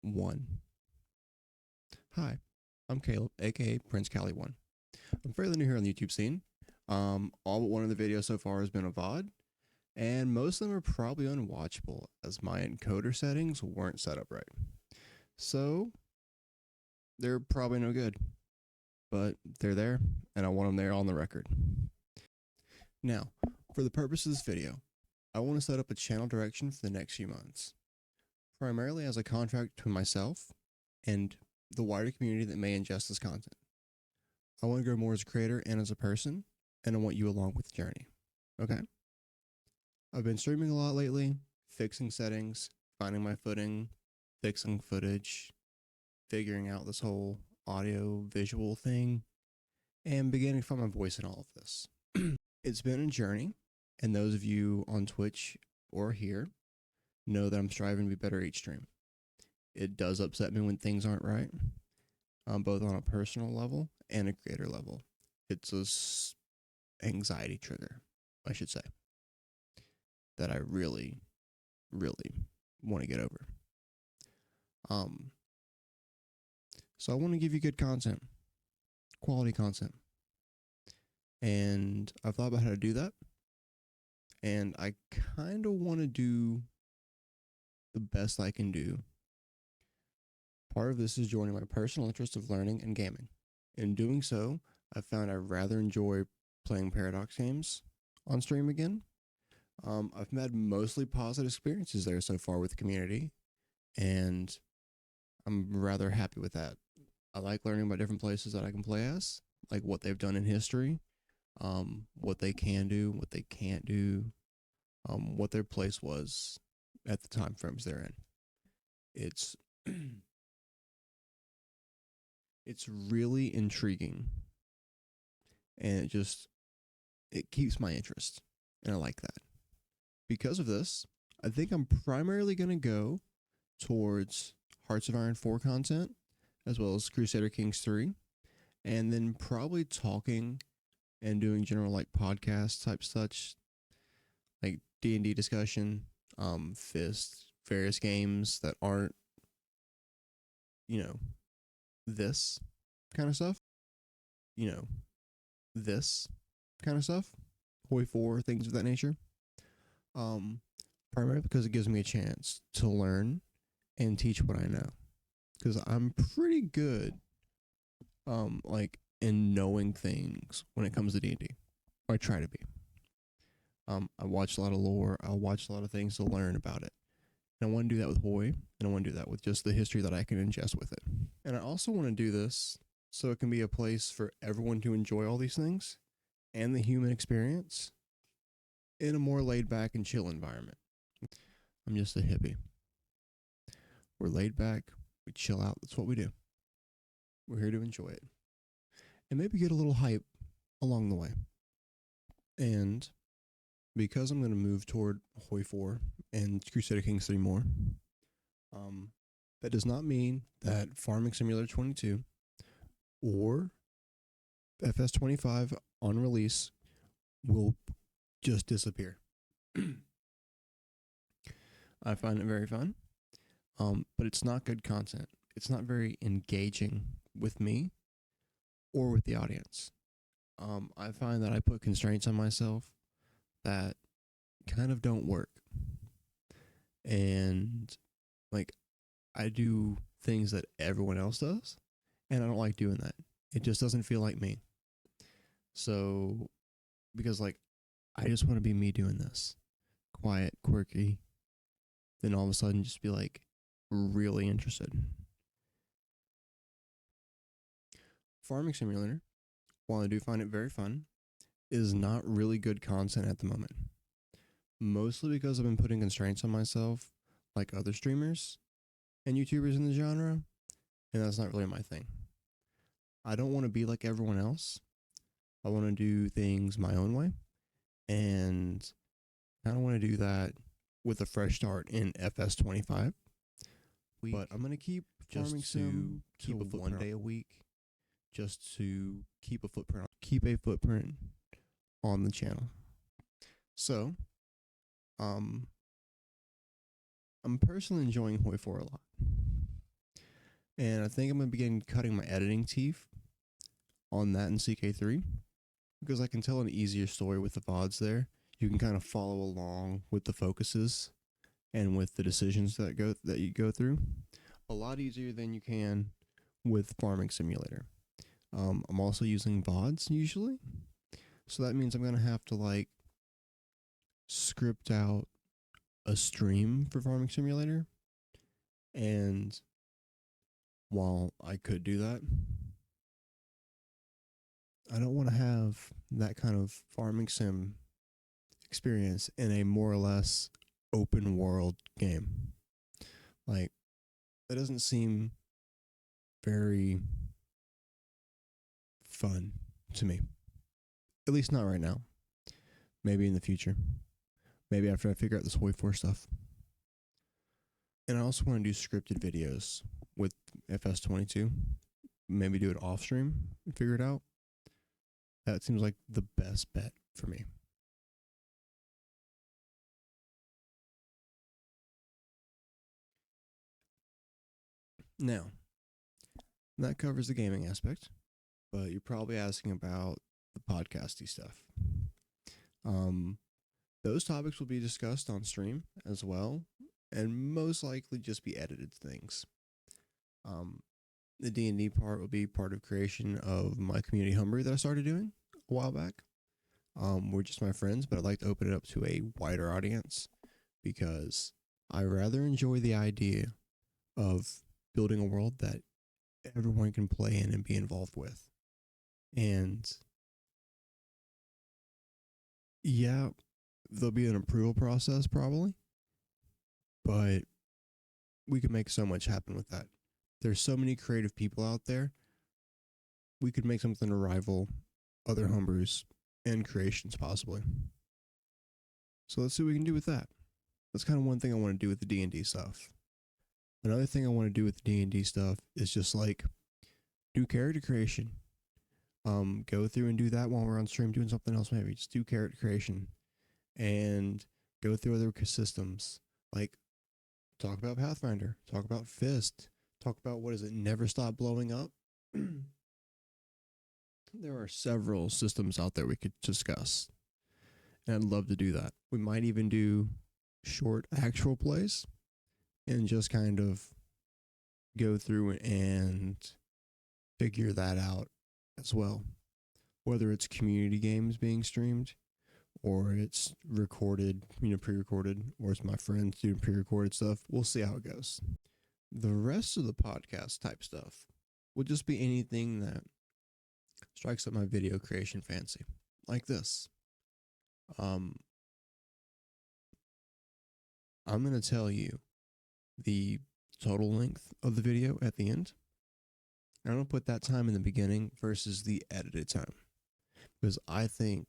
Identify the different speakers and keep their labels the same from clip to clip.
Speaker 1: 1. Hi, I'm Caleb, aka Prince Cali 1. I'm fairly new here on the YouTube scene. All but one of the videos so far has been a VOD, and most of them are probably unwatchable as my encoder settings weren't set up right. So, they're probably no good, but they're there, and I want them there on the record. Now, for the purpose of this video, I want to set up a channel direction for the next few months, primarily as a contract between myself and the wider community that may ingest this content. I want to grow more as a creator and as a person, and I want you along with the journey. Okay? I've been streaming a lot lately, fixing settings, finding my footing, fixing footage, figuring out this whole audio visual thing, and beginning to find my voice in all of this. It's been a journey, and those of you on Twitch or here know that I'm striving to be better each stream. It does upset me when things aren't right, both on a personal level and a creator level. It's a anxiety trigger, I should say, that I really, really want to get over. So I want to give you good content, quality content. And I've thought about how to do that. And I kind of want to do the best I can do. Part of this is joining my personal interest of learning and gaming. In doing so, I found I rather enjoy playing Paradox games on stream again. I've had mostly positive experiences there so far with the community, and I'm rather happy with that. I like learning about different places that I can play as, like what they've done in history, what they can do, what they can't do, what their place was at the time frames they're in. It's it's really intriguing, and it keeps my interest, and I like that. Because of this, I think I'm primarily going to go towards Hearts of Iron 4 content, as well as Crusader Kings 3, and then probably talking and doing general like podcast type such, like D&D discussion, Fist, various games that aren't, this kind of stuff, this kind of stuff, Hoi 4, things of that nature. Primarily because it gives me a chance to learn and teach what I know. Because I'm pretty good, in knowing things when it comes to D&D. Or I try to be. I watch a lot of lore. I watch a lot of things to learn about it. And I want to do that with Hoi, and I want to do that with just the history that I can ingest with it. And I also want to do this so it can be a place for everyone to enjoy all these things and the human experience in a more laid back and chill environment. I'm just a hippie. We're laid back, we chill out, that's what we do. We're here to enjoy it. And maybe get a little hype along the way. And because I'm going to move toward Hoi 4 and Crusader Kings 3 more, that does not mean that Farming Simulator 22 or FS 25 on release will just disappear. I find it very fun, but it's not good content. It's not very engaging with me or with the audience. I find that I put constraints on myself that kind of don't work. And, I do things that everyone else does, and I don't like doing that. It just doesn't feel like me. So, because, I just want to be me doing this. Quiet, quirky. Then all of a sudden just be, really interested. Farming Simulator, while I do find it very fun, is not really good content at the moment. Mostly because I've been putting constraints on myself, like other streamers and YouTubers in the genre, and that's not really my thing. I don't want to be like everyone else. I want to do things my own way, and I don't want to do that with a fresh start in FS 25. But I'm going to keep farming sim, keep a footprint 1 day a week, just to keep a footprint on the channel. So, I'm personally enjoying Hoi 4 a lot. And I think I'm going to begin cutting my editing teeth on that in CK3 because I can tell an easier story with the VODs there. You can kind of follow along with the focuses and with the decisions that you go through a lot easier than you can with Farming Simulator. I'm also using VODs usually, so that means I'm going to have to like script out a stream for Farming Simulator, and while I could do that, I don't want to have that kind of farming sim experience in a more or less open world game. Like, that doesn't seem very fun to me. At least not right now. Maybe in the future. Maybe after I figure out this Hoi 4 stuff. And I also want to do scripted videos with FS22. Maybe do it off stream and figure it out. That seems like the best bet for me. Now, that covers the gaming aspect, but you're probably asking about the podcasty stuff. Those topics will be discussed on stream as well, and most likely just be edited things. The D&D part will be part of creation of my community Humbury that I started doing a while back. We're just my friends, but I'd like to open it up to a wider audience because I rather enjoy the idea of building a world that everyone can play in and be involved with. And yeah, there'll be an approval process probably, but we could make so much happen with that. There's so many creative people out there. We could make something to rival other Humbers and creations possibly. So let's see what we can do with that. That's kind of one thing I want to do with the D&D stuff. Another thing I want to do with the D&D stuff is just like do character creation. Go through and do that while we're on stream doing something else. Maybe just do character creation and go through other systems. Like talk about Pathfinder, talk about Fist, talk about what is it, Never Stop Blowing Up. There are several systems out there we could discuss, and I'd love to do that. We might even do short actual plays and just kind of go through and figure that out as well. Whether it's community games being streamed or it's recorded, pre-recorded, or it's my friends doing pre-recorded stuff. We'll see how it goes. The rest of the podcast type stuff will just be anything that strikes up my video creation fancy, like this. I'm going to tell you the total length of the video at the end. I'm going to put that time in the beginning versus the edited time, because I think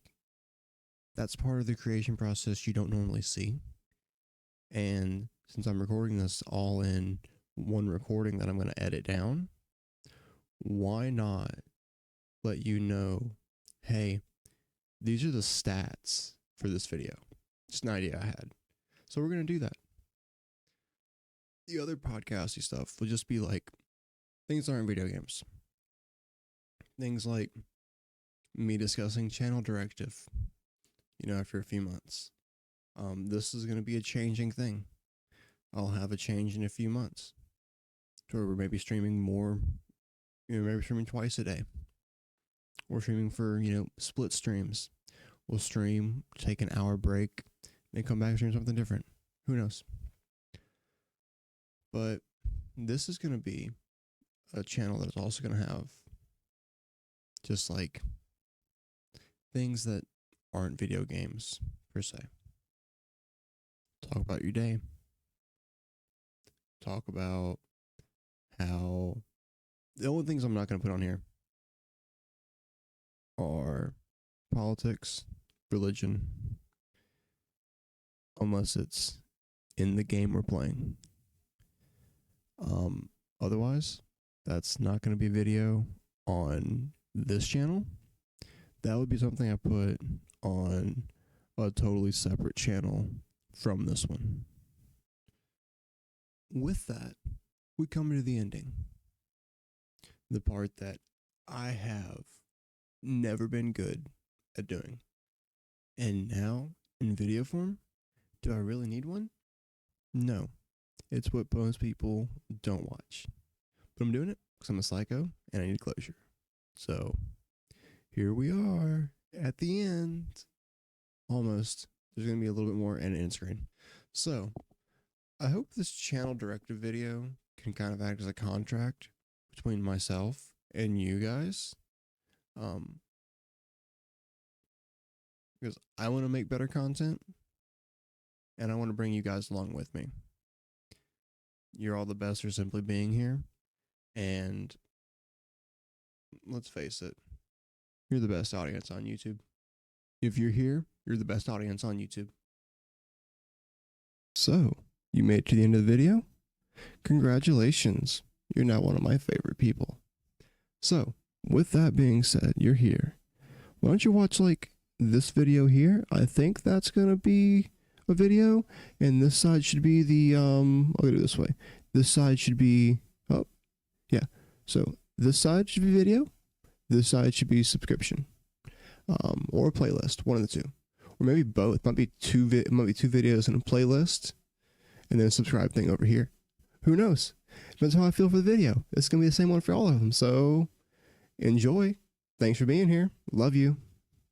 Speaker 1: that's part of the creation process you don't normally see. And since I'm recording this all in one recording that I'm going to edit down, why not let you know, hey, these are the stats for this video. It's an idea I had. So we're going to do that. The other podcasty stuff will just be like things that aren't video games. Things like me discussing channel directive, after a few months. This is going to be a changing thing. I'll have a change in a few months to where we're maybe streaming more, maybe streaming twice a day. We're streaming for, split streams. We'll stream, take an hour break, and come back and stream something different. Who knows? But this is going to be a channel that is also going to have just like things that aren't video games per se. Talk about your day. Talk about how the only things I'm not going to put on here are politics, religion, unless it's in the game we're playing. Otherwise, that's not going to be a video on this channel. That would be something I put on a totally separate channel from this one. With that, we come to the ending. the part that I have never been good at doing. And now, in video form, do I really need one? No. It's what most people don't watch. But I'm doing it because I'm a psycho and I need closure. So, here we are at the end. Almost. There's going to be a little bit more and an end screen. So, I hope this channel directive video can kind of act as a contract between myself and you guys. Because I want to make better content and I want to bring you guys along with me. You're all the best for simply being here. And let's face it, you're the best audience on YouTube. If you're here, you're the best audience on YouTube. So, you made it to the end of the video? Congratulations. You're now one of my favorite people. So, with that being said, you're here. Why don't you watch like this video here? I think that's going to be a video, and this side should be the I'll do it this way. This side should be so this side should be video, this side should be subscription, or a playlist, one of the two, or maybe both. It might be two videos and a playlist, and then a subscribe thing over here. Who knows? Depends how I feel for the video. It's gonna be the same one for all of them. So enjoy. Thanks for being here. Love you.